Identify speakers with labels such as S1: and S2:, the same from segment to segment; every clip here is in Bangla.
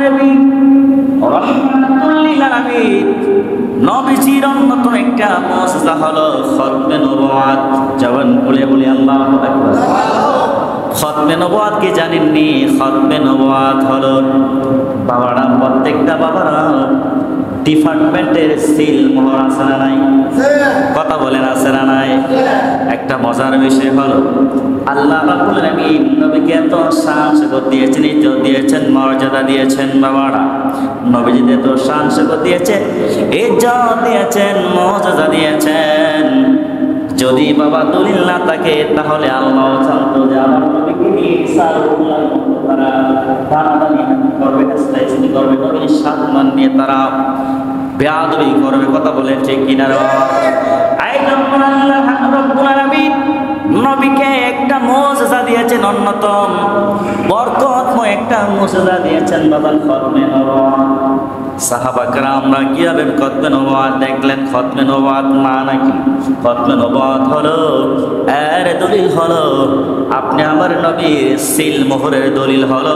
S1: নবী রাহমাতুল লিল আলামিন নবীজির অন্যতম একটা মুজিজা হলো খতমে নবুয়ত। জবান খুলে বলি আল্লাহু আকবার। খতমে নবুয়ত কি জানেননি? খতমে নবুয়ত হলো বাবারা, প্রত্যেকটা বাবারা ডিপার্টমেন্টের সিল মোহর আছে না নাই? কথা বলেন আছে না নাই? একটা মজার বিষয় হলো আল্লাহ রাব্বুল আলামিন নবীকে এত শান শৌকত দিয়েছেন, ইজ্জত দিয়েছেন, মর্যাদা দিয়েছেন। বাবারা নবীজিকে এত শান শৌকত দিয়েছেন, ইজ্জত দিয়েছেন, মর্যাদা দিয়েছেন। যদি বাবা দলিল না থাকে তাহলে আল্লাহ জানতো যে আমার নবীকে সারুল্লাহ তারা দানাদানি করবে, ইসলাম করবে, নবীর সম্মান নিয়ে তারা বেয়াদবি করবে। কথা বলেন ঠিক কিনা? এই জন্য আল্লাহ রাব্বুল আলামিন নবীকে একটা মুজিজা দিয়েছেন, অন্যতম বরকতময় একটা মুজিজা দিয়েছেন বাবা, খতমে নবুয়ত। সাহাবা কেরামরা কিভাবে খতমে নবুয়ত দেখলেন? খতমে নবুয়ত মানে কি? খতমে নবুয়ত হলো এর দলিল হলো আপনি আমার নবীর সিল মোহরের দলিল হলো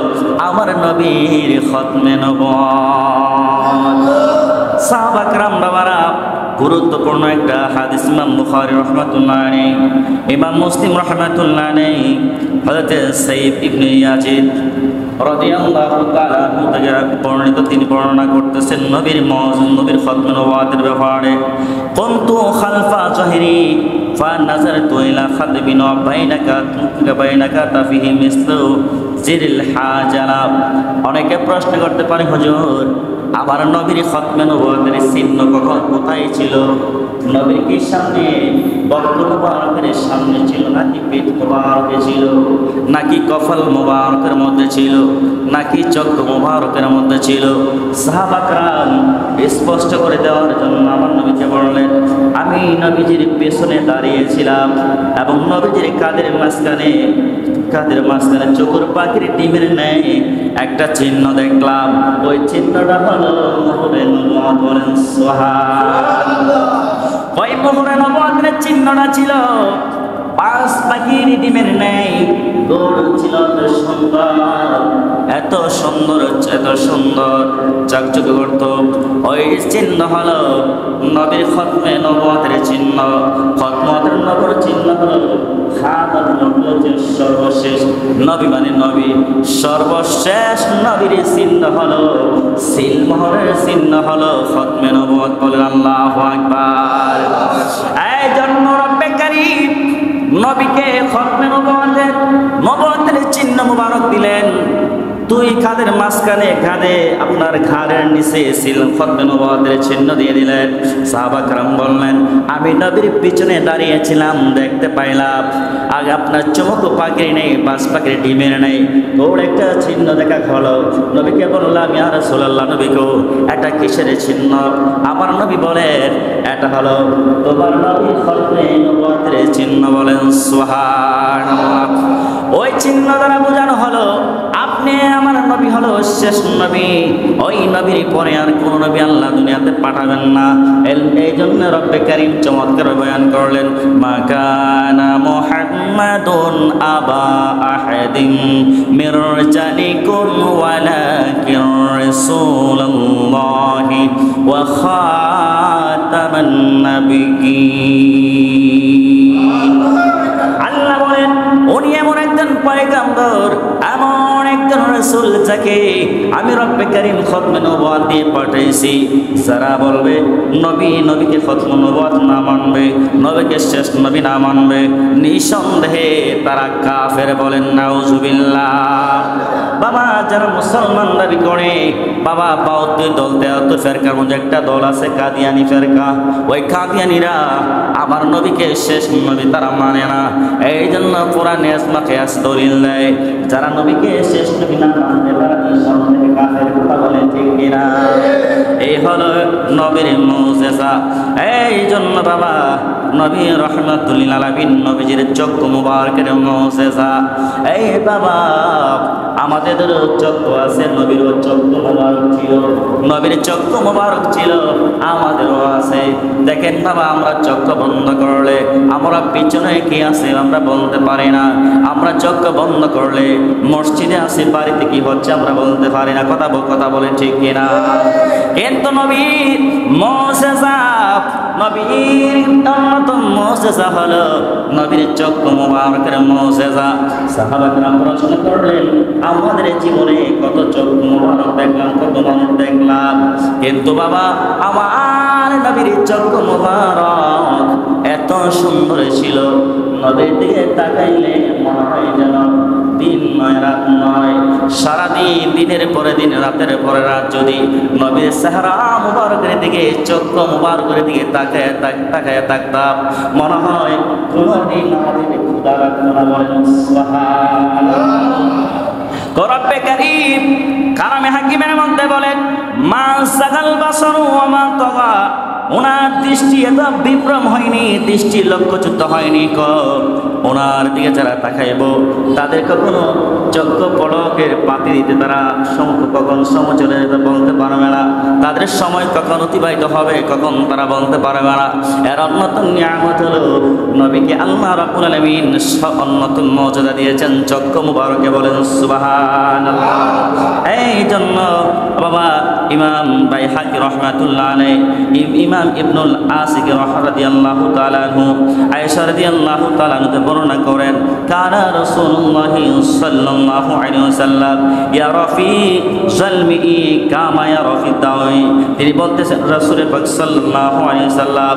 S1: আমার নবীর খতমে নবুয়ত। সাহাবা কেরাম বাবারা গুরুত্বপূর্ণ একটা হাদিস ইমাম বুখারী রাহমাতুল্লাহ আলাইহি, ইমাম মুসলিম রাহমাতুল্লাহ আলাইহি হযরত সাইয়্যিদ ইবনে ইয়াজিদ রাদিয়াল্লাহু তাআলা থেকে বর্ণিত, তিনি বর্ণনা করতেছেন নবীর মওজুদ, নবীর খতমে নবুয়তের ব্যাপারে। কুনতু খালফা জহরি ফানাযারতু ইলা খাতবিন বাইনাকা তাফিহি মিসলু জিরিল হাজালা। অনেকে প্রশ্ন করতে পারে, হুজুর আমার নবীর খতমে নবুয়তের চিহ্ন কখন কোথায় ছিল? নবীর কি সামনে বক্র মুবারকের সামনে ছিল, নাকি পেট মুবারকে ছিল, নাকি কফল মুবারকের মধ্যে ছিল, নাকি চক্র মুবারকের মধ্যে ছিল? সাহাবা কেরাম স্পষ্ট করে দেওয়ার জন্য আমার নবীকে বললেন, আমি নবীজির পেছনে দাঁড়িয়েছিলাম এবং নবীজির কাদের মাঝখানে চকুর পাখির ডিমের ন্যায় একটা চিহ্ন দেখলাম। ওই চিহ্নটা হলো মোহরে নবুয়ত। বলেন সুবহানাল্লাহ। ওই মোহরে নবুয়তের চিহ্নটা ছিল পাঁচ পাখির ডিমের ন্যায়, গোল ছিল, এত সুন্দর চকচকে করত। ওই চিহ্ন হলো নবীর খতমে নবুয়তের চিহ্ন। খতমতের নবুর চিহ্ন হলো সর্বশেষ নবী, মানে নবী সর্বশেষ নবীর চিহ্ন হলো সিল মোহরের চিহ্ন হলো খতমে নবুয়ত। বলেন আল্লাহু আকবার। এই জন্য রব্বে কারীম নবীকে খতমে নবুয়তের চিহ্ন মুবারক দিলেন। দুই কাঁধের মাঝখানে আপনার ঘাড়ের নিচে ছিল খতমে নবুয়তের চিহ্ন দিয়ে দিলেন। সাহাবা কেরাম বললেন, আমি নবীর পিছনে দাঁড়িয়েছিলাম, দেখতে পাইলাম আগে আপনার চমক পাখির নেই, পাঁচ পাখির ডিমের নেই, ওর একটা চিহ্ন দেখা হলো। নবীকে বললাম, ইয়া রাসূলুল্লাহ, নবীকে এটা কিসের চিহ্ন? আমার নবী বলেন, এটা হলো তোমার নবীর খতমে নবুয়তের চিহ্ন। বলেন সুবহানাল্লাহ। ওই চিহ্ন দ্বারা বোঝানো হলো আপনি আমার নবী হলো শেষ নবী। ওই নবীর পরে আর কোন নবী আল্লাহ দুনিয়াতে পাঠাবেন না। এই জন্য রব্বে কারীম চমৎকার বয়ান করলেন, মা কানা মুহাম্মাদুন আবা আহাদিন মির রিজালিকুম ওয়ালাকিন রাসূলুল্লাহি ওয়া খাতামান নাবিয়্যিন। আল্লাহ বলেন, উনি এমন একজন পয়গম্বর, এমন একজন রাসূল যাকে আমি রব্বে কারীম খতমে নবুয়ত দিয়ে পাঠাইছি। যারা বলবে নবীকে খতমে নবুয়ত না মানবে, নবীকে শেষ নবী না মানবে, নিঃসন্দেহে তারা কাফের। বলেন নাউজুবিল্লাহ। বাবা যারা মুসলমান দাবি করে, বাবা ৭২ দল ৭৩ ফেরকার মধ্যে একটা দল আছে কাদিয়ানি ফেরকা। ওই কাদিয়ানিরা আমার নবীকে শেষ নবী তারা মানে না। এই জন্য কোরআনে আসমাকে দলিল দেয়, যারা নবীকে শেষ নবী না মানবে তারা নিঃসন্দেহে কাফের। কথা বলে ঠিক কিনা? এই হলো নবীর মুজিজা। এই জন্য বাবা নবী রাহমাতুল লিল আলামিন নবীজির চক্ষু মুবারকের মুজিজা। এই বাবা আমাদের চক্ষু আছে, নবীর চক্ষু মুবারক ছিল, নবীর চক্ষু মুবারক ছিল, আমাদেরও আছে। দেখেন বাবা, আমরা চক্ষু বন্ধ করলে আমরা পিছনে কি আছে আমরা বলতে পারি না। আমরা চক্ষু বন্ধ করলে মসজিদে আছে, বাড়িতে কি হচ্ছে আমরা বলতে পারি না। কথা বলে ঠিক কিনা? কিন্তু নবীর মুজিজা, নবীর অন্যতম মুজিজা হলো নবীর চক্ষু মুবারকের মুজিজা। সাহাবারা প্রশ্ন করলেন, আমাদের জীবনে কত চক্ষু মুবারক দেখলাম, কত মানুষ দেখলাম, কিন্তু বাবা আমার নবীর চক্ষু মুবারক এত সুন্দর ছিল, নবীর দিকে তাকাইলে মনে হয় যেন দিন নয় রাত নয়, সারাদিন দিনের পরে দিন রাতের পরে রাত যদি নবীর চেহারা মুবারকের দিকে চক্ষু মুবারকের দিকে তাকায় থাকতাম, মনে হয় কোনদিন আমাদের ক্ষুধা লাগতো না। বলেন সুবহানাল্লাহ। রব্বে কারীম কারামে হাকিমের মধ্যে বলেন, মা সাগাল বাসারু ওয়া মা তাগা, ওনার দৃষ্টি এত বিভ্রম হয়নি, দৃষ্টি লক্ষ্যচ্যুত হয়নি। ওনার দিকে যারা তাকাইব তাদের কখনো চক্ষু পলকের পাতি দিতে তারা কখন সময় চলে যেতে বলতে পারবে না, তাদের সময় কখন অতিবাহিত হবে কখন তারা বলতে পারবে না। এর অন্যতম নিয়ামত হলো নবীকে আল্লাহ রাব্বুল আলামিন অন্যতম মর্যাদা দিয়েছেন চক্ষু মুবারকে। বলেন সুবহানাল্লাহ। এই জন্য বাবা ইমাম বাইহাকি রাহমাতুল্লাহ আলাইহি, ইমাম ইবনুল আসিক রাদিয়াল্লাহু তাআলা আনহু, আয়েশা রাদিয়াল্লাহু তাআলা আনহা বর্ণনা করেন, কানা রাসূলুল্লাহ সাল্লাল্লাহু আলাইহি ওয়াসাল্লাম ইয়ারা ফি জালমিহি কামা ইয়ারা ফি দাওই। তিনি বলতেছেন রাসূল পাক সাল্লাল্লাহু আলাইহি ওয়াসাল্লাম,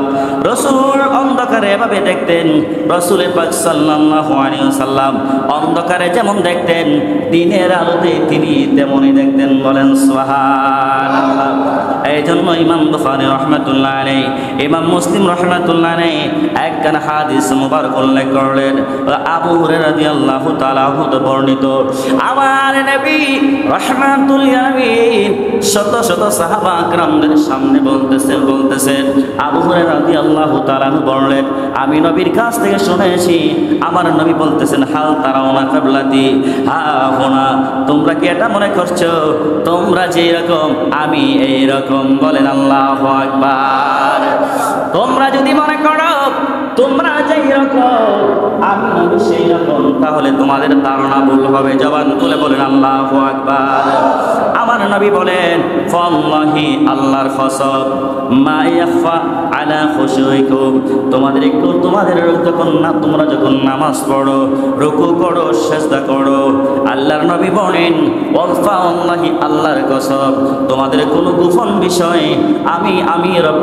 S1: রাসূল অন্ধকারে এভাবে দেখতেন, রাসূল পাক সাল্লাল্লাহু আলাইহি ওয়াসাল্লাম অন্ধকারে যেমন দেখতেন দিনের আলোতে তিনি তেমনই দেখতেন। বলেন সুবহানাল্লাহ। এই জন্য ইমাম বুখারী রাহমাতুল্লাহ আলাইহি, ইমাম মুসলিম রাহমাতুল্লাহ আলাইহি একখানা হাদিস মুবারক উল্লেখ করলেন। আবু হুরায়রা রাদিয়াল্লাহু তাআলা হতে বর্ণিত, আমার নবী রাহমাতুল আলামিন শত শত সাহাবা کرامদের সামনে বলতেছেন। আবু হুরায়রা রাদিয়াল্লাহু তাআলা বললেন, আমি নবীর কাছ থেকে শুনেছি, আমার নবী বলতেছেন, হাল তারাউনা কিবলাতি হা হুনা, তোমরা কি এটা মনে করছো তোমরা যেই রকম আমি এই রকম? বলেন আল্লাহু আকবার। তোমরা যদি মনে করো তোমরা যেই রকম আমি নবী সেই রকম, তাহলে তোমাদের ধারণা ভুল হবে। জবান তুলে বলেন আল্লাহু আকবার। আমার নবী বলেন, ফাল্লাহি আল্লাহর কসম, মা ইয়াখফা আলা খুশুইকুম, তোমাদের যখন না তোমরা যখন নামাজ পড়ো, রুকু করো, সিজদা করো, আল্লাহর নবী বলেন, ওয়াল্লাহি আল্লাহর কসম, তোমাদের কোনো গোপন বিষয়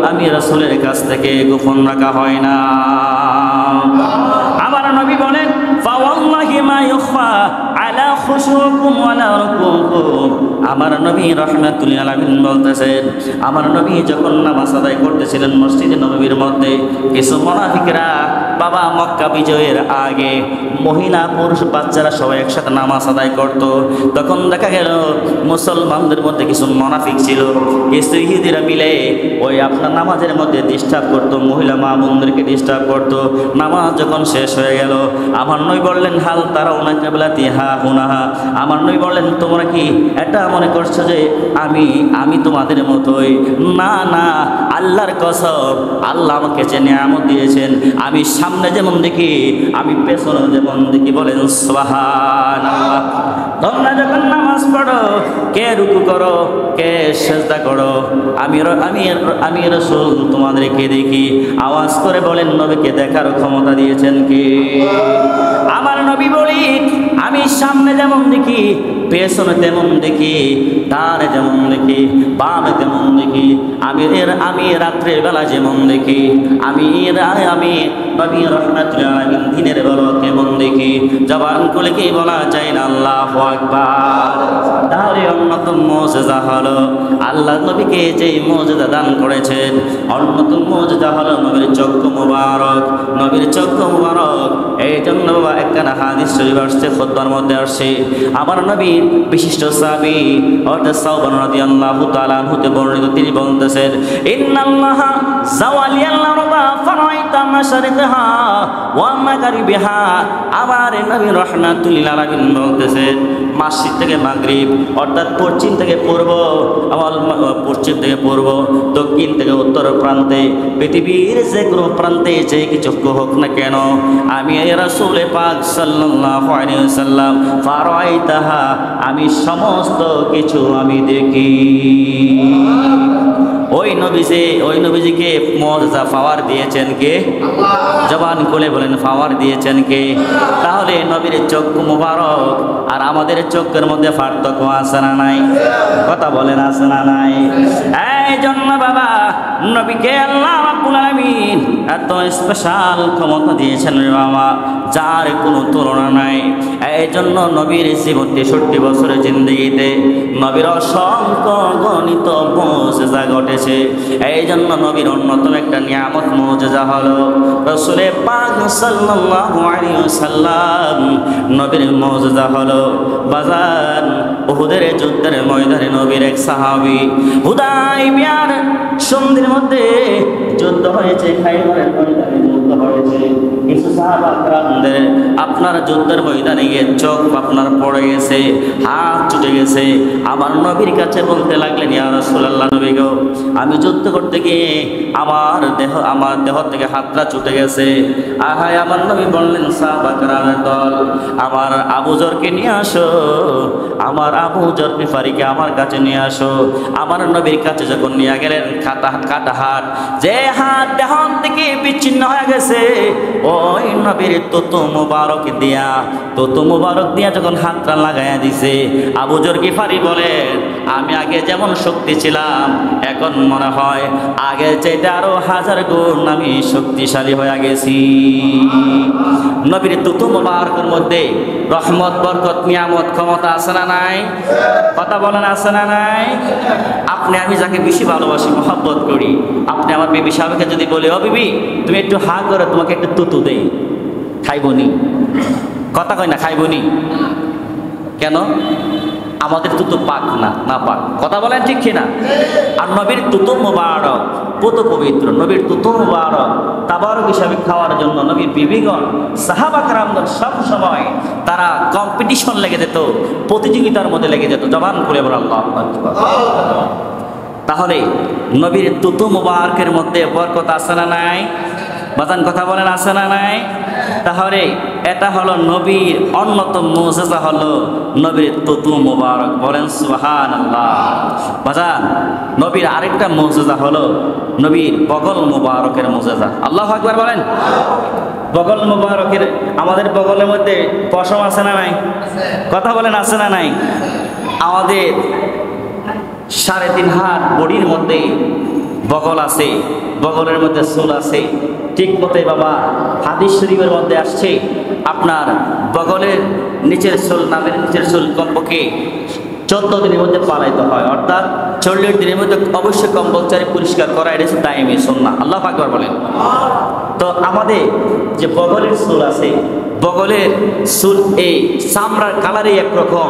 S1: আমি রাসূলের কাছ থেকে গোপন রাখা হয় না। আমার নবী বলেন, ফাওয়াল্লাহি মা ইখফা আলা খুশুকুম ওয়ালা রুকুকুম। আমার নবী রাহমাতুল লিল আলামিন বলতেছেন, আমার নবী যখন নামাজ আদায় করতেছিলেন মসজিদে নববীর মধ্যে, কিছু মুনাফিকরা বাবা মক্কা বিজয়ের আগে মহিলা পুরুষ বাচ্চারা সবাই একসাথে নামাজ আদায় করত। তখন দেখা গেল মুসলমানদের মধ্যে কিছু মুনাফিক ছিল, কিছু ইহুদিরা মিলে ওই আপনার নামাজের মধ্যে ডিস্টার্ব করতো, মহিলা মা বোনদেরকে ডিস্টার্ব করতো। নামাজ যখন শেষ হয়ে গেল, আমার নবী বললেন, হাল তারাউনা কিবলাতি হা হুনা, আমার নবী বললেন, তোমরা কি এটা মনে করছো যে আমি তোমাদের মতোই? না না, আল্লাহর কসম, আল্লাহ আমাকে যে নিয়ামত দিয়েছেন, আমি সামনে যেমন দেখি আমি পেছনে যেমন দেখি। বলেন সুবহানাল্লাহ। তোমরা যখন নামাজ পড়ো, কে রুকু করো, কে সিজদা করো, আমি রাসূল তোমাদেরকে দেখি। আওয়াজ করে বলেন, নবীকে দেখার ক্ষমতা দিয়েছেন কে? আমার নবী বলি, আমি সামনে যেমন দেখি, পেছনে তেমন দেখি, ডানে যেমন দেখি, বামে তেমন দেখি, আমি রাত্রের বেলা যেমন দেখি, আমি নবী রাহমাতুল আলামিন দিনের বেলা কেমন দেখি, জবান খুলে কি বলা যায় না আল্লাহু আকবার। তাহলে অন্যতম অন্যতম মুজিজা হলো আল্লাহ নবীকে যে মুজিজা দান করেছেন, অন্যতম মুজিজা হলো নবীর চক্ষু মুবারক, নবীর চক্ষু মুবারক। এই জন্য বাবা একখানা হাদিস শরীফ আসছে, খুতবার মধ্যে আসছে, আমার নবীর বিশিষ্ট সাহাবী অর্থাৎ সাওবান রাদিয়াল্লাহু তাআলা আনহুতে বর্ণিত, তিনি বলতেছেন, ইন্নাল্লাহা যাওয়ালিয়াল আরদা ফারাইতা মাশারিকাহা ওয়া মাগরিবিহা। আমার নবী রাহমাতুল লিল আলামিন বলতেছেন, মাশরিক থেকে মাগরিব অর্থাৎ পশ্চিম থেকে পূর্ব, আমার পশ্চিম থেকে পূর্ব, দক্ষিণ থেকে উত্তর প্রান্তে, পৃথিবীর যে কোনো প্রান্তে যে কিছু হোক না কেন, আমি রাসূল পাক সাল্লাল্লাহু আলাইহি ওয়াসাল্লাম ফারাইতাহা, আমি সমস্ত কিছু আমি দেখি। ওই নবীজিকে মুজিজা পাওয়ার দিয়েছেন কে? জবান খুলে বলেন পাওয়ার দিয়েছেন কে? তাহলে নবীর চক্ষু মুবারক আর আমাদের চোখের মধ্যে পার্থক্য আছে না নাই? কথা বলেন আছে না নাই? এই জন্য বাবা নবীকে আল্লাহ রাব্বুল আলামিন এত স্পেশাল ক্ষমতা দিয়েছেন রে বাবা, যার কোনো তুলনা নাই। এই জন্য নবীর জীবন 63 বছরের জিন্দেগিতে নবীর অসংখ্য গণিত মুজিজা ঘটেছে। এই জন্য নবীর অন্যতম একটা নিয়ামত মুজিজা হলো রাসূল পাক সাল্লাল্লাহু আলাইহি ওয়াসাল্লাম, নবীর মুজিজা হলো বাজার উহুদের যুদ্ধের ময়দানে নবীর এক সাহাবী, হুদায়বিয়ার সন্ধির মধ্যে যুদ্ধ হয়েছে, খাইবারের ময়দানে যুদ্ধ হয়েছে, কিছু সাহাবা کرامদের আপনার যুদ্ধের ময়দানে গিয়ে চোখ আপনার পড়ে গেছে, হাত ছুটে গেছে, আমার নবীর কাছে বলতে লাগলেন, ইয়া রাসূলুল্লাহ, নবী গো, আমি যুদ্ধ করতে গিয়ে আমার দেহ থেকে হাতটা ছুটে গেছে। আহায় আমার নবী বললেন, সাহাবা کرامের দল, আমার আবু যরকে নিয়ে আসো, আমার আবু যর গিফারিকে আমার কাছে নিয়ে আসো। আমার নবীর কাছে যখন নিয়ে গেলেন, কাটা হাত, যে হাত দেহ থেকে বিচ্ছিন্ন হয়ে গেছে, ওই নবীর তুতু মুবারক দিয়া যখন হাতটা লাগাইয়া দিছে, আবু যর গিফারি বলেন, আমি আগে যেমন শক্তি ছিলাম, এখন মনে হয় আগে চাইতে আরো 1000 গুণ আমি শক্তিশালী হয়ে গেছি। নবীর তুতু মুবারকের মধ্যে রহমত, বরকত, নিয়ামত, ক্ষমতা আছে না নাই? কথা বলেন আছে না নাই? আপনি আমি যাকে বেশি ভালোবাসি, মহব্বত করি, আপনি আমার বিবি সাহেবকে যদি বলে, ও বিবি তুমি একটু হা করে তোমাকে একটু তুতু দেই, খাইবনি? কথা কই না, খাইবনি কেন? আমাদের তুতু পাক না পাক। কথা বলেন ঠিক কিনা? আর নবীর তুতু মুবারক কত পবিত্র, নবীর তুতু মুবারক তাবারক হিসাবে খাওয়ার জন্য নবীর বিবিগণ, সাহাবা کرامগণ সব সময় তারা কম্পিটিশন লেগে যেত, প্রতিযোগিতার মধ্যে লেগে যেত। জবান খুলে বলেন আল্লাহু আকবার। তাহলে নবীর তুতু মুবারকের মধ্যে বরকত আছে না নাই? বাজান কথা বলেন আছে না নাই? তাহলে এটা হলো নবীর অন্যতম মুজিজা, হলো নবীর তুতু মুবারক। বলেন সুবহানাল্লাহ। বাজান নবীর আরেকটা মুজিজা হলো নবীর বগল মুবারকের মুজিজা। আল্লাহু আকবার বলেন। বগল মুবারকের, আমাদের বগলের মধ্যে পশম আছে না নাই? কথা বলেন আছে না নাই? আমাদের 3.5 হাত বডির মধ্যে বগল আছে, বগলের মধ্যে চুল আছে। ঠিক মতোই বাবা হাদিস শরীফের মধ্যে আসছে, আপনার বগলের নিচের চুল, নামের নিচের চুল কমপক্ষে 14 দিনের মধ্যে পালাইতে হয়, অর্থাৎ 40 দিনের মধ্যে অবশ্যই কম্পালসারি পরিষ্কার করা, এটা হচ্ছে দায়মি সুন্নাহ। আল্লাহু আকবার বলেন। তো আমাদের যে বগলের চুল আছে, বগলের চুল এই চামড়ার কালারই একরকম,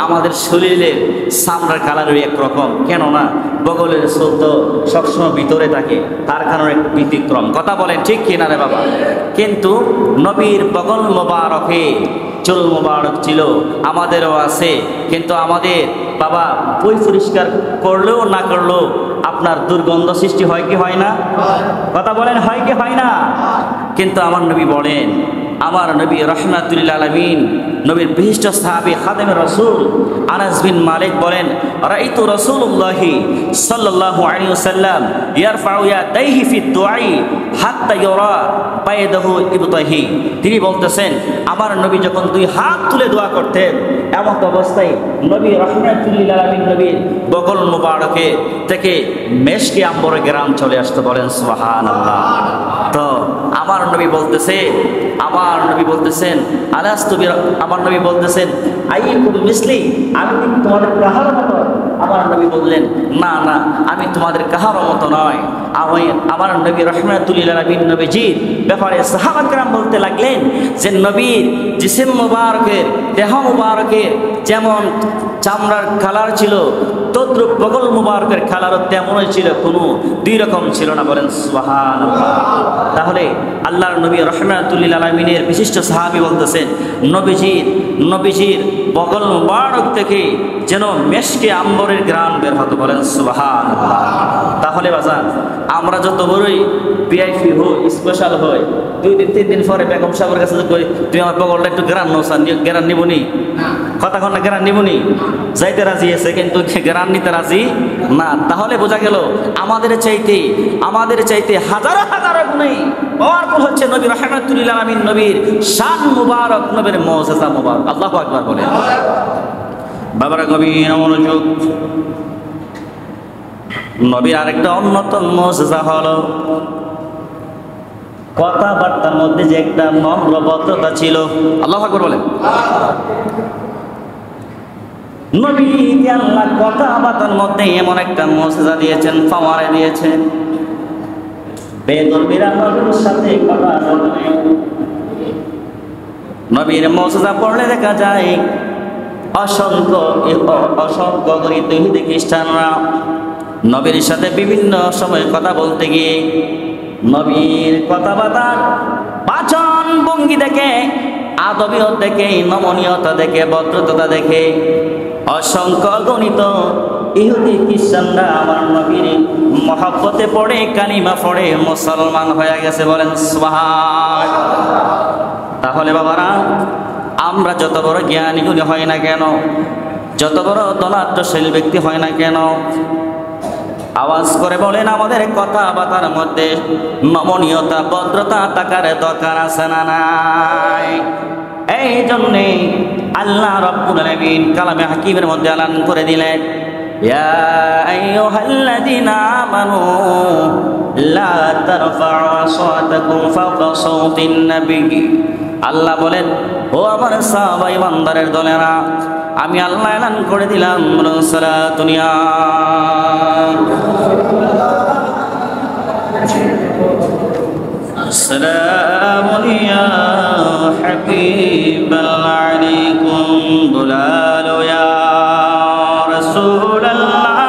S1: আমাদের শরীরের চামড়ার কালারই একরকম। কেননা বগলের চুল তো সবসময় ভিতরে থাকে, তার কারণে এক ব্যতিক্রম। কথা বলেন ঠিক কিনা রে বাবা? কিন্তু নবীর বগল মোবারকে চুল মোবারক ছিল, আমাদেরও আছে, কিন্তু আমাদের বাবা পরিষ্কার করলেও না করলেও আপনার দুর্গন্ধ সৃষ্টি হয় কি হয় না? কথা বলেন হয় কি হয় না? কিন্তু আমার নবী বলেন, আমার নবী রাহমাতুল লিল আলামিন, নবীর বিশিষ্ট সাহাবী খাদেম রাসূল আনাস বিন মালিক বলেন, রাআইতু রাসূলুল্লাহি সাল্লাল্লাহু আলাইহি ওয়াসাল্লাম ইয়ারফাউ ইয়াদাইহি ফিদ দুআই হাত্তা ইউরা বাইদাহু ইবতাহি। তিনি বলতেছেন, আমার নবী যখন 2 হাত তুলে দোয়া করতেন, এমন অবস্থায় নবী রাহমাতুল লিল আলামিন নবীর বগল মুবারকে থেকে মেশকে আম্বরের গ্রাম চলে আসতে। বলেন সুবহানাল্লাহ। তো আমার নবী বলতেছেন আলাস্তু, আমার নবী বলতেছেন, আইকুম মিসলি, আমি তোমাদের কাহার মতো সাহাবী বললেন, না না, আমি তোমাদের কাহারও মতো নয়, আমি আমার নবী রাহমাতুল লিল আলামিন নবীজির ব্যাপারে সাহাবা কেরাম বলতে লাগলেন যে নবীর জিসিম মুবারকের, দেহ মুবারকের যেমন চামড়ার কালার ছিল, তদ্রুপ বগল মুবারকের কালারও তেমনই ছিল, কোনো দুই রকম ছিল না। বলেন সুবহানাল্লাহ। তাহলে আল্লাহর নবী রাহমাতুল লিল আলামিনের বিশিষ্ট সাহাবী বলতেছেন নবীজির বগল মুবারক থেকে যেন মেশকে আম্বরের গ্রাম বের হতো। বলেন সুবহানাল্লাহ। তাহলে বাজান, আমরা যত বড়ই ভিআইপি হই, স্পেশাল হই, 2 দিন 3 দিন পরে বেগম সাহেবের কাছে কই, তুই আমার বগলটা একটু গ্রাম নৌসান, গ্রাম নিবনি, কথা কন না, গ্রাম নিবনি, যাইতে রাজি আছে কিন্তু গ্রাম নিতে রাজি না। তাহলে বোঝা গেল আমাদের চাইতে হাজারো হাজারো গুণে পাওয়ারফুল হচ্ছে নবী রাহমাতুল লিল আলামিন নবীর শান মুবারক, নবীর মুজিজা মুবারক। আল্লাহু আকবার বলেন। বাবারা গভীর মনোযোগ। নবীর আরেকটা অন্যতম মুজিজা হলো কথাবার্তার মধ্যে যে একটা নম্রতা ছিল। আল্লাহু আকবার বলেন। নবীকে আল্লাহ কথাবার্তার মধ্যে এমন একটা মুজিজা দিয়েছেন, পাওয়ারে দিয়েছেন, বেদরবিরা নবীর সাথে কথা বলবে। নবীর মুজিজা পড়লে দেখা যায় অসংখ্য গরিব ইহুদি খ্রিস্টানরা নবীর সাথে বিভিন্ন সময় কথা বলতে গিয়ে নবীর কথাবার্তার বাচন ভঙ্গি দেখে, আদবিয়ত দেখে, নমনীয়তা দেখে, ভদ্রতা দেখে অসংখ্য গণিত ইহুদি খ্রিস্টানরা আমার নবীর মহব্বতে পড়ে, কালিমা পড়ে মুসলমান হয়ে গেছে। বলেন সুবহানাল্লাহ। তাহলে বাবারা, আমরা যত বড় জ্ঞানী গুণী হয় না কেন, যত বড় ধনাঢ্যশীল ব্যক্তি হয় না কেন, আওয়াজ করে বলেন আমাদের কথাবার্তার মধ্যে নমনীয়তা, ভদ্রতা থাকার দরকার আছে না নাই? এই জন্যে আল্লাহ রাব্বুল আলামিন কালামে হাকিমের মধ্যে এলান করে দিলেন, ইয়া আইয়ুহাল্লাযীনা আমানু লা তারফা'উ আসাতাকুম ফাওকা সাওতিন নাবী। আল্লাহ বলেন, ও আমার সাহাবা ইমানদারের দলেরা, আমি আল্লাহ এলান করে দিলাম সালাতুন ইয়া সালামুন ইয়া হাবিবাল আলাইকুম দুলালু ইয়া রাসূলুল্লাহ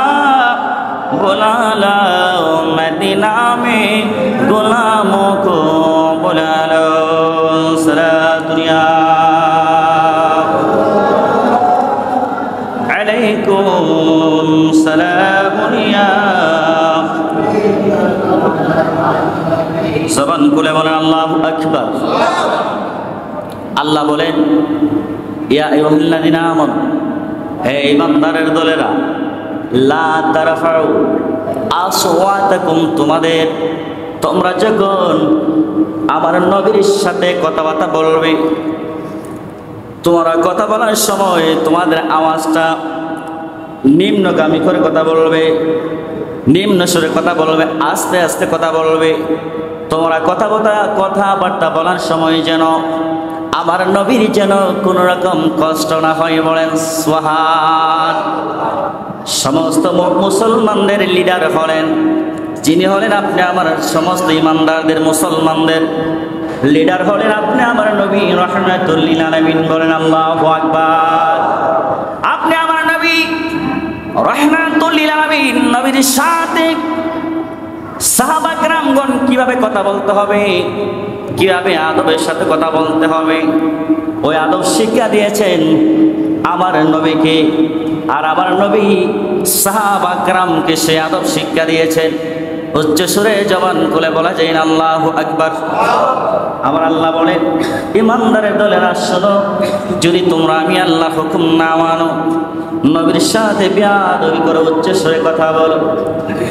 S1: বুলালা মদিনা মে গুলামোं को बुला लो सालातुन या अलैकुम सलामुन या। জবান খুলে বলেন আল্লাহু আকবার। আল্লাহ বলেন, ইয়া আইয়ুহাল্লাযীনা আমানু, হে ঈমানদারের দলেরা, লা তারফাউ আসওয়াতাকুম, তোমরা যখন আমার নবীর সাথে কথাবার্তা বলবে, তোমরা কথা বলার সময় তোমাদের আওয়াজটা নিম্নগামী করে কথা বলবে, নিম্ন সুরে কথা বলবে, আস্তে আস্তে কথা বলবে। তোমরা কথাবার্তা বলার সময় যেন আমার নবীর যেন কোনো রকম কষ্ট না হয়। বলেন সুবহান। সমস্ত মুসলমানদের লিডার হলেন যিনি হলেন আপনি, আমার সমস্ত ইমানদারদের মুসলমানদের লিডার হলেন আপনি, আমার নবী রাহমাতুল লিল আলামিন। বলেন আল্লাহু আকবার। আপনি আমার নবী রাহমাতুল লিল আলামিন, নবীর সাথে সাহাবা কেরামগণ কিভাবে কথা বলতে হবে, কিভাবে আদবের সাথে কথা বলতে হবে, ওই আদব শিক্ষা দিয়েছেন আমার নবীকে। আর আমার নবী সাহাবা কেরামকে সে আদব শিক্ষা দিয়েছেন। উচ্চ সুরে জবান খুলে বলা যায় না আল্লাহু আকবার। আমার আল্লাহ বলেন, ইমানদারের দলেরা শোনো, যদি তোমরা আমি আল্লাহর হুকুম না মানো, নবীর সাথে বেয়াদবি করে উচ্চ সুরে কথা বলো,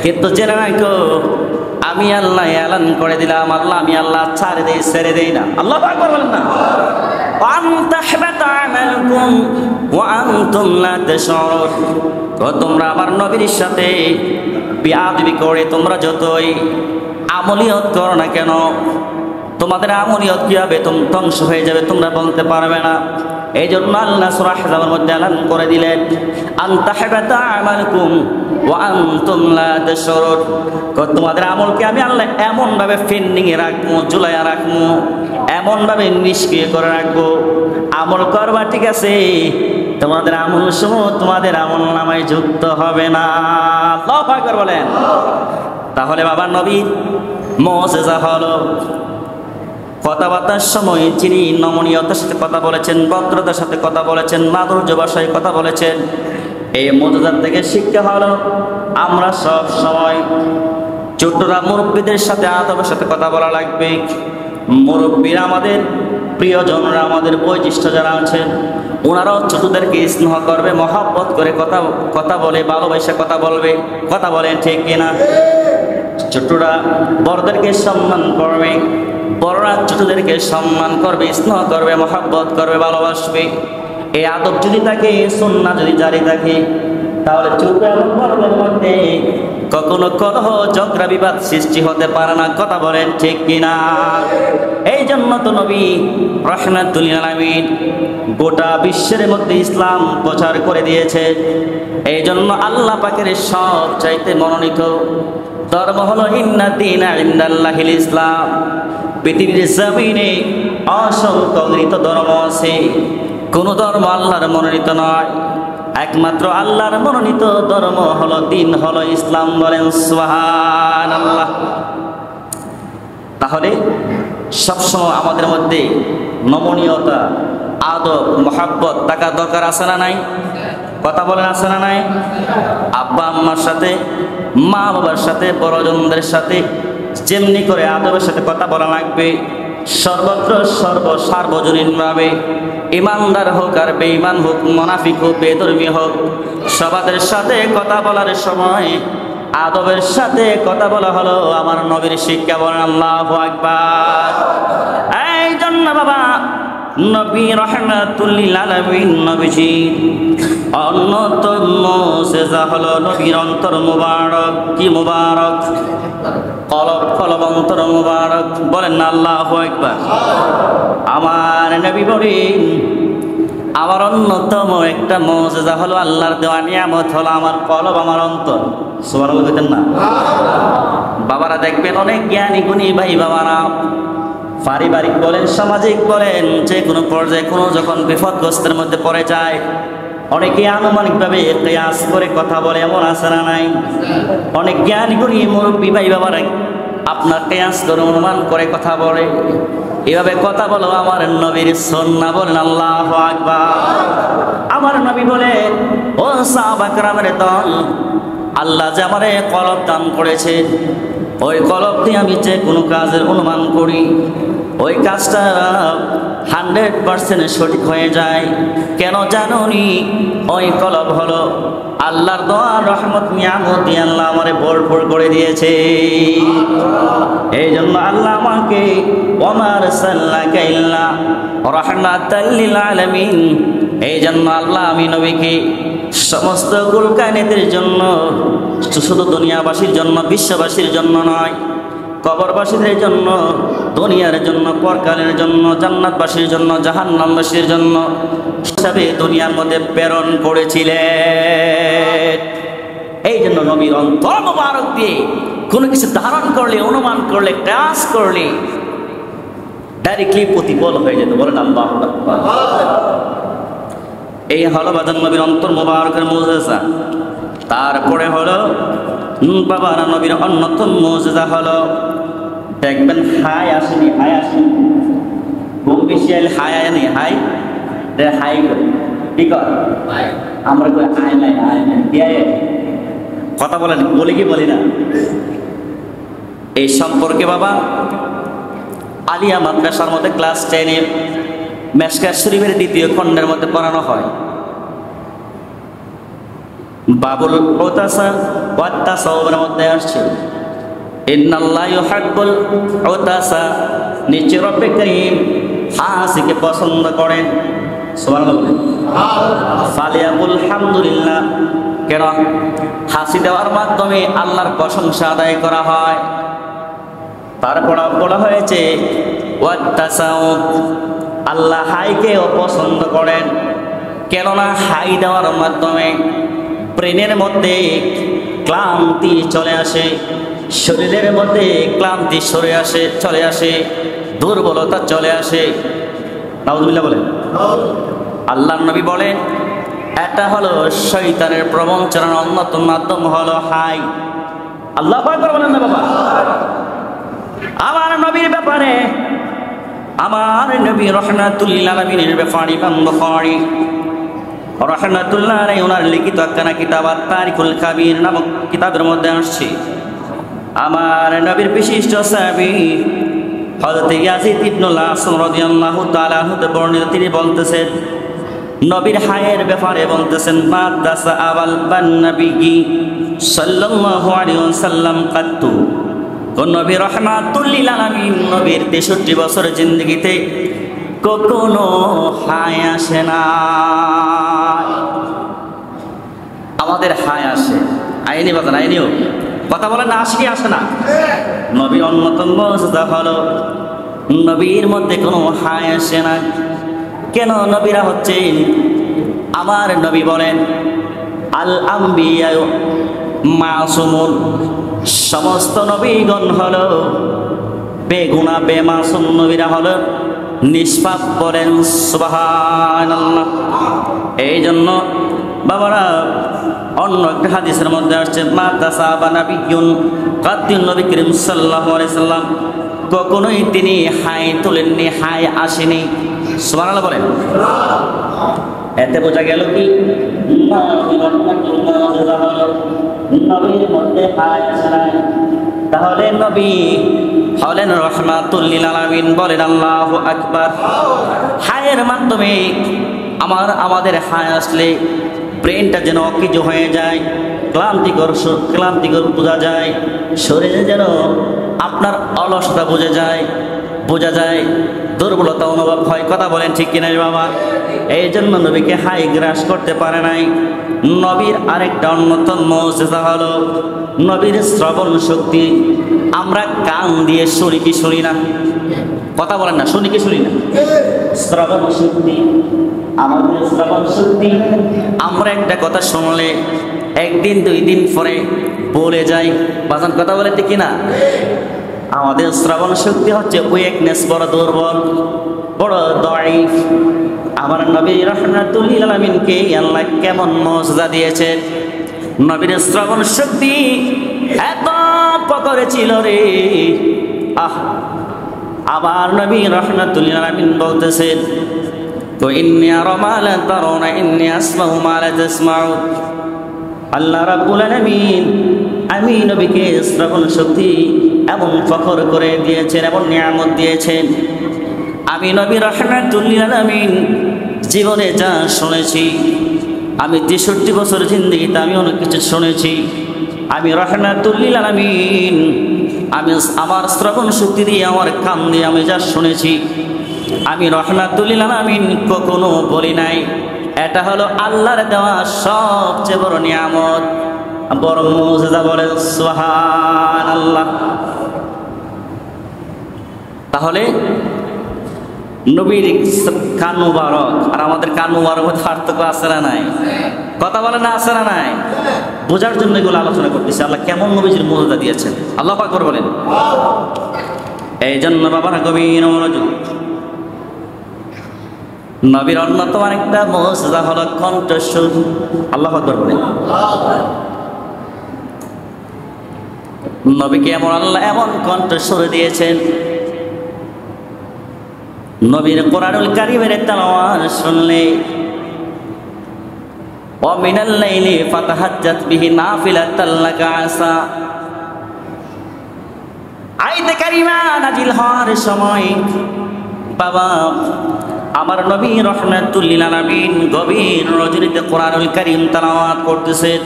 S1: কিন্তু জেনে রাখো আমি আল্লাহ এলান করে দিলাম, আমি আল্লাহ ছেড়ে দেই না। আল্লাহু আকবার বলেন না। তোমরা আমার নবীর সাথে বেয়াদবি করে তোমরা যতই আমলিয়ত করো না কেন, তোমাদের আমলিয়ত কি হবে, ধ্বংস হয়ে যাবে, তোমরা বলতে পারবে না। এই জন্য আল্লাহ সূরা আহজাবের মধ্যে এলান করে দিলেন, আনতাহবাতা আমালুকুম ওয়া আনতুম লা তাশউরুন, তোমাদের আমলকে আমি আল্লাহ এমন ভাবে ফেন্ডিং এ রাখবো, ঝুলাইয়া রাখবো, এমন ভাবে নিষ্ক্রিয় করে রাখবো, আমল করবা ঠিক আছে, তোমাদের আমল সমূহ তোমাদের আমল নামায় যুক্ত হবে না। আল্লাহু আকবার বলেন। তাহলে বাবা নবীর মুজিজা হলো কথাবার্তার সময় যিনি নমনীয়তার সাথে কথা বলেছেন, ভদ্রতার সাথে কথা বলেছেন, মাধুর্য ভাষায় কথা বলেছেন। এই মুজিজার থেকে শিক্ষা হলো আমরা সব সময় ছোটরা মুরব্বীদের সাথে আদবের সাথে কথা বলা লাগবে। মুরব্বীরা আমাদের প্রিয়জনরা, আমাদের বয়োজ্যেষ্ঠ যারা আছেন, ওনারাও ছোটদেরকে স্নেহ করবে, মহব্বত করে কথা বলে, ভালোবাসা কথা বলবে। কথা বলেন ঠিক কিনা? ছোটরা বড়দেরকে সম্মান করবে, বড়রা ছোটদেরকে সম্মান করবে, স্নেহ করবে, মহব্বত করবে, ভালোবাসবে। এই আদব যদি থাকে, সুন্নাহ যদি জারি থাকে, তাহলে ছোট এবং বড়দের মধ্যে কখনো কলহ ঝগড়া বিবাদ সৃষ্টি হতে পারে না। কথা বলেন ঠিক কিনা? এই জন্য তো নবী রাহমাতুল লিল আলামিন গোটা বিশ্বের মধ্যে ইসলাম প্রচার করে দিয়েছে। এই জন্য আল্লাহ পাকের সব চাইতে মনোনীত ধর্ম হলো ইন্না দীনা ইনদাল্লাহিল ইসলাম। পৃথিবীর জমিনে অসংখ্য অগণিত ধর্ম আছে, কোন ধর্ম আল্লাহর মনোনীত নয়। একমাত্র আল্লাহর মনোনীত ধর্ম হলো দিন হলো ইসলাম। বলেন সুবহানাল্লাহ। তাহলে সবসময় আমাদের মধ্যে নমনীয়তা, আদব, মহব্বত থাকা দরকার আছে না নাই? কথা বলেন আছে না নাই? আব্বা আম্মার সাথে, মা বাবার সাথে, বড়জনদের সাথে যেমনি করে আদবের সাথে কথা বলা লাগবে, সর্বত্র সার্বজনীনভাবে, ইমানদার হোক আর বেঈমান হোক, মুনাফিক হোক, বেধর্মী হোক, সবাদের সাথে কথা বলার সময় আদবের সাথে কথা বলা হলো আমার নবীর শিক্ষা। বলেন আল্লাহু আকবার। এই জন্য বাবা নবী রাহমাতুল লিল আলামিন নবীজি অন্যতম মুজিজা হলো নবীর অন্তর মুবারক। কি মুবারক? কলব অন্তর মুবারক। বলেন না আল্লাহু আকবার। আমার নবী বলেন আমার অন্যতম একটা মুজিজা হলো আল্লাহর দেওয়া নিয়ামত হলো আমার কলব, আমার অন্তর। সুবহানাল্লাহ বলেন না? বাবারা দেখবেন অনেক জ্ঞানী গুণী ভাই বাবারা পারিবারিক বলেন, সামাজিক বলেন, যে কোনো পর্যায়ে কোনো যখন বিপদগ্রস্তের মধ্যে পড়ে যায়, অনেকে আনুমানিকভাবে কিয়াস করে কথা বলে, এমন আছে না নাই? অনেক জ্ঞানী গুণী মুরব্বী ভাই বাবারা আপনার কিয়াস করে অনুমান করে কথা বলে। এভাবে কথা বলো আমার নবীর সুন্নাহ। বলেন আল্লাহু আকবার। আমার নবী বলে, ও সাহাবা কেরামের দল, আল্লাহ যে আমারে কলব দান করেছে, ওই কলব দিয়ে আমি যে কোনো কাজের অনুমান করি, ওই কাজটা 100% সঠিক হয়ে যায়। কেন জানুনি? ওই কলব হলো আল্লাহর দোয়া, রহমত, নিয়ামত দিয়ে আল্লাহ আমারে ভরপুর করে দিয়েছে। এই জন্য আল্লাহ আমাকে ওমা আরসালনাকা ইল্লা রাহমাতাল লিল আলামিন, এই জন্য আল্লাহ আমি নবীকে সমস্ত কুল কায়নাতের জন্য, শুধু দুনিয়াবাসীর জন্য, বিশ্ববাসীর জন্য নয়, কবরবাসীদের জন্য, দুনিয়ার জন্য, পরকালের জন্য, জান্নাতবাসীর জন্য, জাহান্নামবাসীর জন্য হিসাবে দুনিয়ার মধ্যে প্রেরণ করেছিলেন। এই জন্য নবীর অন্তর মুবারক দিয়ে কোনো কিছু ধারণ করলে, অনুমান করলে, কিয়াস করলে ডাইরেক্টলি প্রতিফল হয়ে যেত। বলেন আল্লাহু আকবার। এই হলো বাজান নবীর অন্তর মুবারকের মুজিজা। তারপরে হলো বাবারা নবীর অন্যতম মুজিজা হলো, দেখবেন হাই আসেনি, হাই আসেনি, ঘুম বেশি আইলে হাই আয়নি, হাই হাই কি কর আমরা কই আয় নাই, আয় নাই, কথা বলেন, বলি কি বলি না? এই সম্পর্কে বাবা আলিয়া মাদ্রাসার মধ্যে ক্লাস 10-এ মেশকাত শরীফের 2য় খণ্ডের মধ্যে পড়ানো হয় বাবুল উতাসা ওয়াত তাসাউবের মধ্যে আসছে ইন্নাল্লাহু ইউহিব্বুল উতাসা, নিশ্চয় রব্বে কারীম হাসিকে পছন্দ করেন। সুবহানাল্লাহ বলেন। ফালিয়াকুল হামদুলিল্লাহ। কেন? হাসি দেওয়ার মাধ্যমে আল্লাহর প্রশংসা আদায় করা হয়। তারপর বলা হয়েছে ওয়াত তাসাউব, আল্লাহ হাইকেও পছন্দ করেন, কেননা হাই দেওয়ার মাধ্যমে ব্রেনের মধ্যে ক্লান্তি চলে আসে, শরীরের মধ্যে ক্লান্তি চলে আসে, দুর্বলতা চলে আসে। নাউযুবিল্লাহ বলেন। আল্লাহর নবী বলেন এটা হলো শয়তানের প্রবঞ্চনার অন্যতম মাধ্যম হলো হাই। আল্লাহু আকবার বলেন না বাবা। আমার নবীর ব্যাপারে, আমার নবী রাহমাতুল লিল আলামিনের ব্যাপারে ইমাম বুখারী রাহমাতুল্লাহ আলাইহি ওনার লিখিত একখানা কিতাব আত-তারিকুল কাবীর নামক কিতাবের মধ্যে আসছে, আমার নবীর বিশিষ্ট সাহাবী হযরত ইয়াজিদ ইবনুল আসম রাদিয়াল্লাহু তাআলা হতে বর্ণিত, তিনি বলতেছেন নবীর হায়ের ব্যাপারে বলতেছেন মাদ্রাসা আবাল বান নবী সাল্লাল্লাহু আলাইহি ওয়াসাল্লাম কাত্তু, কোন নবী রাহমাতুল লিল আলামিন নবীর 63 বছরের জিন্দেগিতে কখনো হায় আসে না। আমাদের হায় আসে, আইনি বাজান আইনিও কথা বলেন না, আসে কি আসে না? নবীর অন্যতম মর্যাদা হলো নবীর মধ্যে কোনো হায় আসে না। কেন? নবীরা হচ্ছেন, আমার নবী বলেন আল আম্বিয়া মাসুমুন, সমস্ত নবীগণ হলো বেগুনা বেমাসুম, নবীরা হলো নিষ্পাপ। বলেন সুবহানাল্লাহ। এই জন্য বাবারা অন্য একটা হাদিসের মধ্যে আসছে মাদ্রাসা বা নাবিয়ুন কাদ্দিন, নবী করিম সাল্লাল্লাহু আলাইহি সাল্লাম কখনোই তিনি হাই তোলেননি, হাই আসেনি। সুবহানাল্লাহ বলেন। এতে বোঝা গেল কি নবীর মধ্যে হাই আসে না। তাহলে নবী হলেন রাহমাতুল লিল আলামিন। বলেন আল্লাহু আকবার। হায়ের মাধ্যমে আমাদের হায় আসলে ব্রেনটা যেন অকিজু হয়ে যায়, ক্লান্তিকর বোঝা যায়, শরীরে যেন আপনার অলসতা বোঝা যায়, দুর্বলতা অনুভব হয়। কথা বলেন ঠিক কিনা বাবা? এই জন্য নবীকে হাই গ্রাস করতে পারে নাই। নবীর আরেকটা অন্যতম মর্যাদা হলো নবীর শ্রবণ শক্তি। আমরা কান দিয়ে শুনি কি শুনি না? কথা বলেন না, শুনি কি শুনি না? শ্রবণ শক্তি, আমাদের শ্রবণ শক্তি, আমরা একটা কথা শুনলে একদিন দুই দিন পরে বলে যাই। বাজান কথা বলে ঠিক কিনা? আমাদের শ্রবণ শক্তি হচ্ছে উইকনেস, বড় দুর্বল, বড় দাঈফ। আমার নবী রাহমাতুল লিল আলামিনকে আল্লাহ কেমন মর্যাদা দিয়েছেন। নবীর শ্রবণ শক্তি এত প্রকারে ছিল রে। আমার নবী রাহমাতুল লিল আলামিন বলতেছেন তো ইন্নী আরা মা লা তারাউনা ইন্নী আসমাউ মা লা তাসমাউ। আল্লাহ রাব্বুল আলামিন আমি নবীকে শ্রবণ শক্তি এমন ফখর করে দিয়েছেন, এমন নিয়ামত দিয়েছেন। আমি নবী রাহমাতুল লিল আলামিন জীবনে যা শুনেছি, আমি 63 বছর জিন্দেগিতে আমি অনেক কিছু শুনেছি। আমি রাহমাতুল লিল আলামিন, আমি আমার শ্রবণ শক্তি দিয়ে, আমার কান দিয়ে আমি যা শুনেছি, আমি রাহমাতুল লিল আলামিন কখনো বলি নাই। এটা হলো আল্লাহর দেওয়া সবচেয়ে বড় নিয়ামত, বড় মুজিজা। বলেন সুবহানাল্লাহ। তাহলে নবীর কান মুবারক আর আমাদের কান মুবারক পার্থক্য আছে না নাই? কথা বলে না, আছে না নাই? বোঝার জন্য এগুলো আলোচনা করতেছি। আল্লাহ কেমন নবীজির মর্যাদা দিয়েছেন আল্লাহ পাক বলেন। এই জন্য বাবারা গভীর মনোযোগ। নবীর অন্যতম একটা মর্যাদা হলো কণ্ঠস্বর। আল্লাহ পাক বলেন নবীকে আল্লাহ এমন কণ্ঠস্বর দিয়েছেন, নবীর কোরআনুল কারীমের তেলাওয়াত শুনলে ওয়া মিনাল লাইলি ফাতাহাজ্জাত বিহি নাফিলাতাল লাকা আসা, আয়াতে কারিমা নাজিল হওয়ার সময় বাবা আমার নবী রাহমাতুল লিল আলামিন গভীর রজনীতে কোরআনুল কারীম তেলাওয়াত করতেছেন।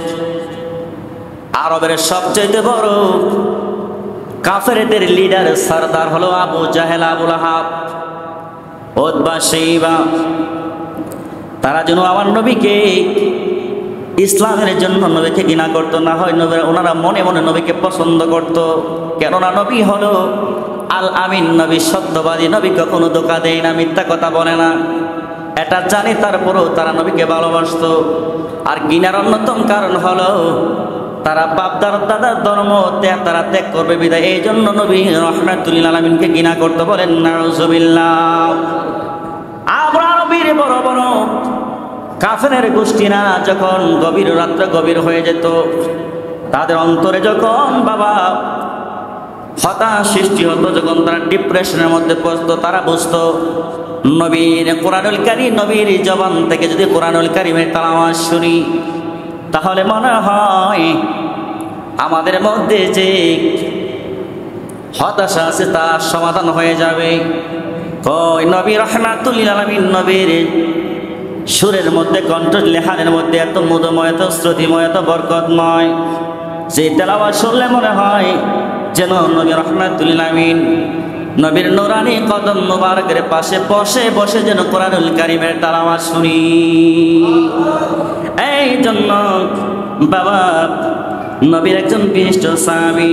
S1: আরবের সবচেয়ে বড় কাফেরদের লিডার সরদার হলো আবু জাহেল, আবু লাহাব, উতবা, শাইবা। তারা যেন আমার নবীকে ইসলামের জন্য নবীকে ঘৃণা করতো, না হয় ওনারা মনে মনে নবীকে পছন্দ করত। কেননা নবী হলো আল আমিন নবী সত্যবাদী, নবী কখনো ধোঁকা দেয় না, মিথ্যা কথা বলে না, এটা জানি। তারপরেও তারা নবীকে ভালোবাসতো। আর ঘৃণার অন্যতম কারণ হলো তারা বাপদার দাদার ধর্ম তারা ত্যাগ করবে বিদায়, এই জন্য নবী রাহমাতুল লিল আলামিনকে ঘৃণা করতে বলেন নাউজুবিল্লাহ। আমরা নবীর বড় বড় কাফেরের গোষ্ঠীরা যখন গভীর রাত্রে গভীর হয়ে যেত, তাদের অন্তরে যখন বাবা হতাশ সৃষ্টি হতো, যখন তারা ডিপ্রেশনের মধ্যে পড়তো, তারা বুঝতো নবীর কোরআনুল কারীম, নবীর জবান থেকে যদি কোরআনুল কারীমের তেলাওয়াত শুনি তাহলে মনে হয় আমাদের মধ্যে যে হতাশা আছে তার সমাধান হয়ে যাবে। কই নবী রাহমাতুল লিল আলামিন নবীর সুরের মধ্যে, কণ্ঠ লেহানের মধ্যে এত মধুময়, এত শ্রুতিময়, এত বরকতময়, যে তেলাওয়াত শুনলে মনে হয় যেন নবী রাহমাতুল লিল আলামিন নবীর নূরানি কদম মুবারকের পাশে বসে বসে যেন কোরআনুল কারীমের তেলাওয়াত শুনি। এই জন্য বাবা নবীর একজন বিশিষ্ট সাহাবী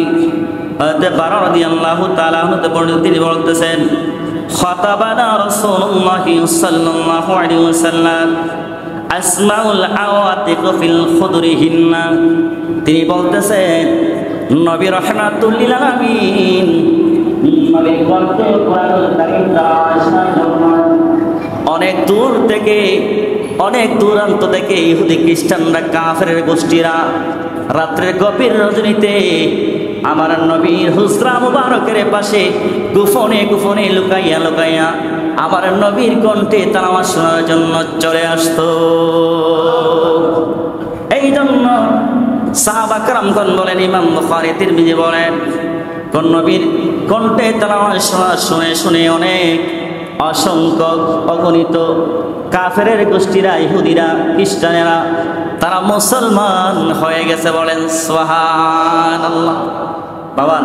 S1: হযরত বারা রাদিয়াল্লাহু তাআলা আনহু বর্ণিত, তিনি বলতেছেন খাতাবানা রাসূলুল্লাহি সাল্লাল্লাহু আলাইহি ওয়াসাল্লাম আসমাউল আওয়াতিক ফিল খুদরিহিন্না। তিনি বলতেছেন নবী রাহমাতুল লিল আলামিন নবীর কণ্ঠে কোরআনুল কারীম অনেক দূর থেকে, অনেক দূরান্ত থেকে ইহুদি খ্রিস্টানরা, কাফেরের গোষ্ঠীরা রাত্রের গভীর রজনীতে আমার নবীর হুজরা মুবারকের পাশে গোপনে গোপনে লুকাইয়া লুকাইয়া আমার নবীর কণ্ঠে তেলাওয়াত শোনার জন্য চলে আসতো। এই জন্য সাহাবা কেরামগণ বলেন, ইমাম বুখারী, তিরমিজি বলেন, কোন নবীর কণ্ঠে তেলাওয়াত শুনে শুনে অনেক অসংখ্য অগণিত কাফেরের গোষ্ঠীরা, ইহুদিরা, খ্রিস্টানেরা তারা মুসলমান হয়ে গেছে। বলেন সুবহানাল্লাহ। বাবা